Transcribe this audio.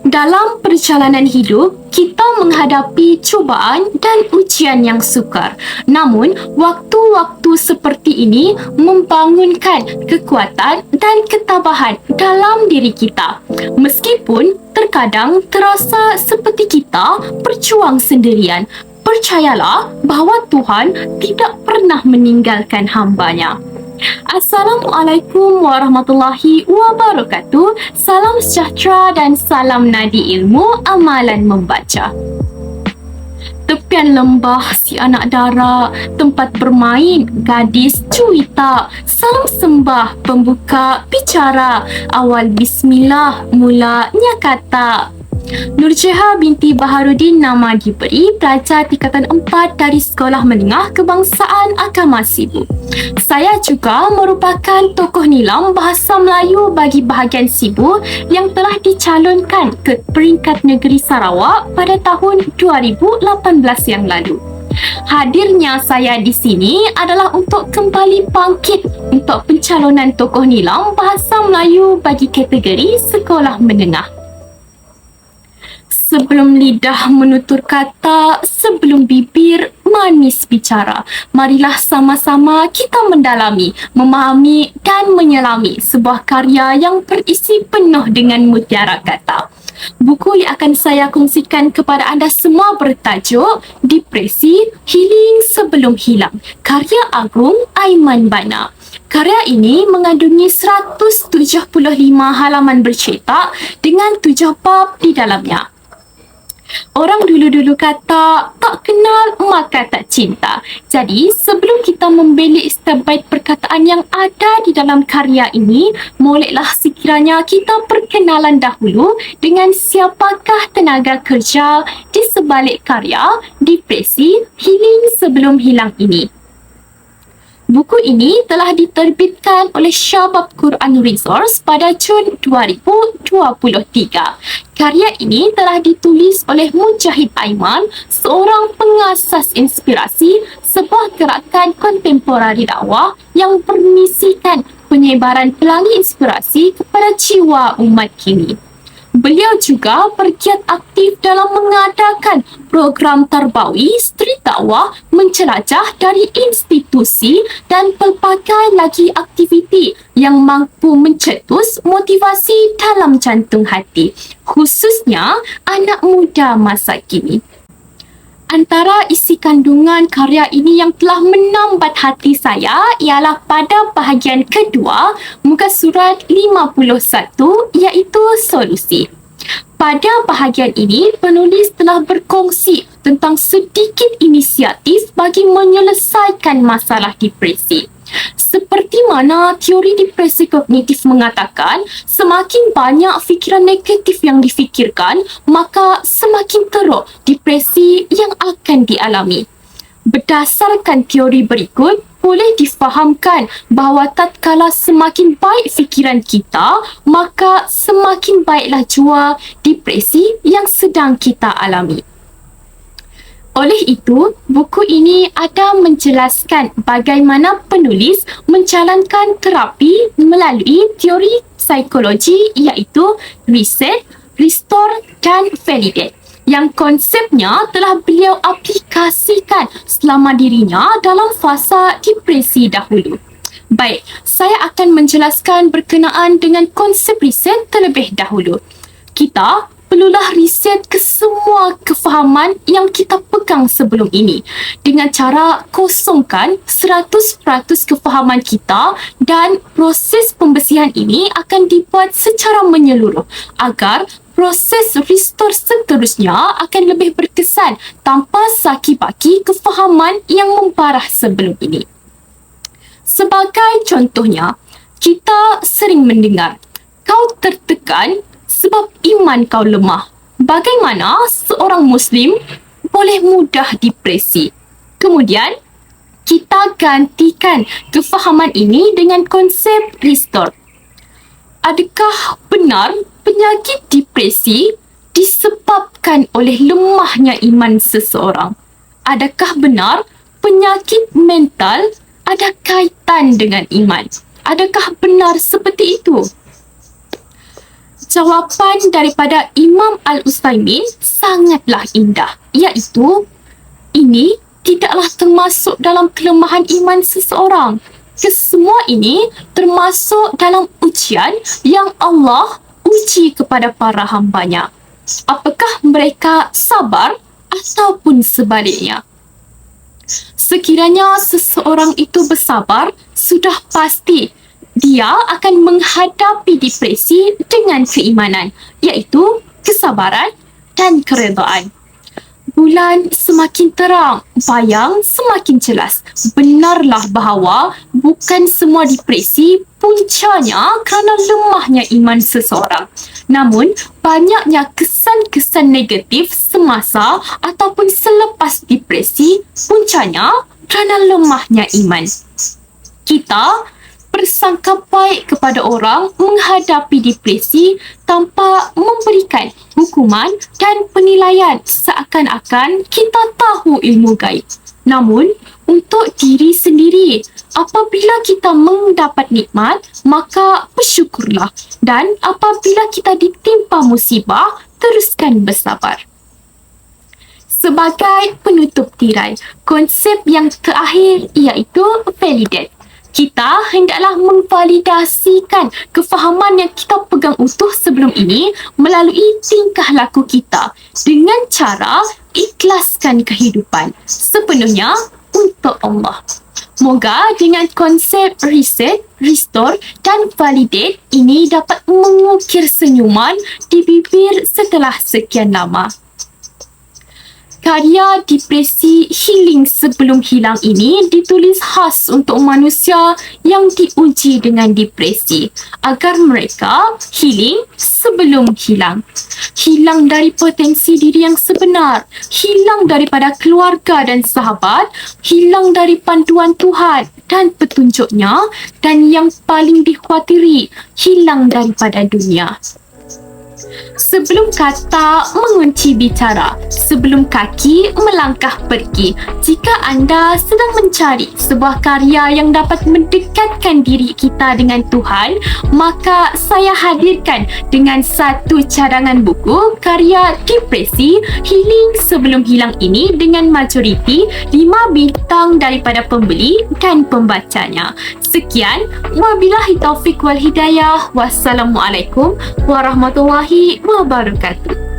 Dalam perjalanan hidup, kita menghadapi cubaan dan ujian yang sukar. Namun, waktu-waktu seperti ini membangunkan kekuatan dan ketabahan dalam diri kita. Meskipun terkadang terasa seperti kita berjuang sendirian, percayalah bahawa Tuhan tidak pernah meninggalkan hamba-Nya. Assalamualaikum warahmatullahi wabarakatuh. Salam sejahtera dan salam nadi ilmu amalan membaca. Tepian lembah si anak dara, tempat bermain gadis cuita. Salam sembah pembuka bicara, awal bismillah mulanya kata. Nurjeha binti Baharudin nama diberi, pelajar tingkatan 4 dari Sekolah Menengah Kebangsaan Agama Sibu. Saya juga merupakan tokoh nilam bahasa Melayu bagi bahagian Sibu yang telah dicalonkan ke peringkat negeri Sarawak pada tahun 2018 yang lalu. Hadirnya saya di sini adalah untuk kembali bangkit untuk pencalonan tokoh nilam bahasa Melayu bagi kategori Sekolah Menengah. Sebelum lidah menutur kata, sebelum bibir manis bicara, marilah sama-sama kita mendalami, memahami dan menyelami sebuah karya yang berisi penuh dengan mutiara kata. Buku yang akan saya kongsikan kepada anda semua bertajuk Depresi, Healing Sebelum Hilang, karya Agung Aiman Bana. Karya ini mengandungi 175 halaman bercetak dengan 7 bab di dalamnya. Orang dulu-dulu kata, tak kenal maka tak cinta. Jadi, sebelum kita membelik setiap bait perkataan yang ada di dalam karya ini, moleklah sekiranya kita perkenalan dahulu dengan siapakah tenaga kerja di sebalik karya Depresi, Healing Sebelum Hilang ini. Buku ini telah diterbitkan oleh Syabab Quran Resource pada Jun 2023. Karya ini telah ditulis oleh Mujahid Aiman, seorang pengasas inspirasi sebuah gerakan kontemporari dakwah yang bermisikan penyebaran pelangi inspirasi kepada jiwa umat kini. Beliau juga bergiat aktif dalam mengadakan program tarbawi street dakwah menjelajah dari institusi dan pelbagai lagi aktiviti yang mampu mencetus motivasi dalam jantung hati, khususnya anak muda masa kini. Antara isi kandungan karya ini yang telah menambat hati saya ialah pada bahagian kedua muka surat 51 iaitu solusi. Pada bahagian ini, penulis telah berkongsi tentang sedikit inisiatif bagi menyelesaikan masalah depresi. Seperti mana teori depresi kognitif mengatakan, semakin banyak fikiran negatif yang difikirkan, maka semakin teruk depresi yang akan dialami. Berdasarkan teori berikut, boleh difahamkan bahawa tatkala semakin baik fikiran kita, maka semakin baiklah jua depresi yang sedang kita alami. Oleh itu, buku ini ada menjelaskan bagaimana penulis menjalankan terapi melalui teori psikologi iaitu reset, restore dan validate, yang konsepnya telah beliau aplikasikan selama dirinya dalam fasa depresi dahulu. Baik, saya akan menjelaskan berkenaan dengan konsep reset terlebih dahulu. Kita perlulah riset ke semua kefahaman yang kita pegang sebelum ini dengan cara kosongkan 100% kefahaman kita, dan proses pembersihan ini akan dibuat secara menyeluruh agar proses restore seterusnya akan lebih berkesan tanpa saki-baki kefahaman yang membarah sebelum ini. Sebagai contohnya, kita sering mendengar, kau tertekan sebab iman kau lemah. Bagaimana seorang Muslim boleh mudah depresi? Kemudian, kita gantikan kefahaman ini dengan konsep restore. Adakah benar penyakit depresi disebabkan oleh lemahnya iman seseorang? Adakah benar penyakit mental ada kaitan dengan iman? Adakah benar seperti itu? Jawapan daripada Imam Al-Utsaimin sangatlah indah, iaitu ini tidaklah termasuk dalam kelemahan iman seseorang. Kesemua ini termasuk dalam ujian yang Allah uji kepada para hambanya. Apakah mereka sabar ataupun sebaliknya? Sekiranya seseorang itu bersabar, sudah pasti dia akan menghadapi depresi dengan keimanan, iaitu kesabaran dan keredaan. Bulan semakin terang, bayang semakin jelas. Benarlah bahawa bukan semua depresi puncanya kerana lemahnya iman seseorang. Namun, banyaknya kesan-kesan negatif semasa ataupun selepas depresi puncanya kerana lemahnya iman. Kita bersangka baik kepada orang menghadapi depresi tanpa memberikan hukuman dan penilaian seakan-akan kita tahu ilmu gaib. Namun, untuk diri sendiri, apabila kita mendapat nikmat, maka bersyukurlah. Dan apabila kita ditimpa musibah, teruskan bersabar. Sebagai penutup tirai, konsep yang terakhir iaitu validate. Kita hendaklah memvalidasikan kefahaman yang kita pegang utuh sebelum ini melalui tingkah laku kita dengan cara ikhlaskan kehidupan sepenuhnya untuk Allah. Moga dengan konsep reset, restore dan validate ini dapat mengukir senyuman di bibir setelah sekian lama. Karya Depresi Healing Sebelum Hilang ini ditulis khas untuk manusia yang diuji dengan depresi agar mereka healing sebelum hilang. Hilang dari potensi diri yang sebenar, hilang daripada keluarga dan sahabat, hilang dari panduan Tuhan dan petunjuknya, dan yang paling dikhawatiri, hilang daripada dunia. Sebelum kata mengunci bicara, sebelum kaki melangkah pergi. Jika anda sedang mencari sebuah karya yang dapat mendekatkan diri kita dengan Tuhan, maka saya hadirkan dengan satu cadangan buku karya Depresi Healing Sebelum Hilang ini dengan majoriti 5 bintang daripada pembeli dan pembacanya. Sekian, wabillahi taufiq wal hidayah. Wassalamualaikum warahmatullahi wabarakatuh.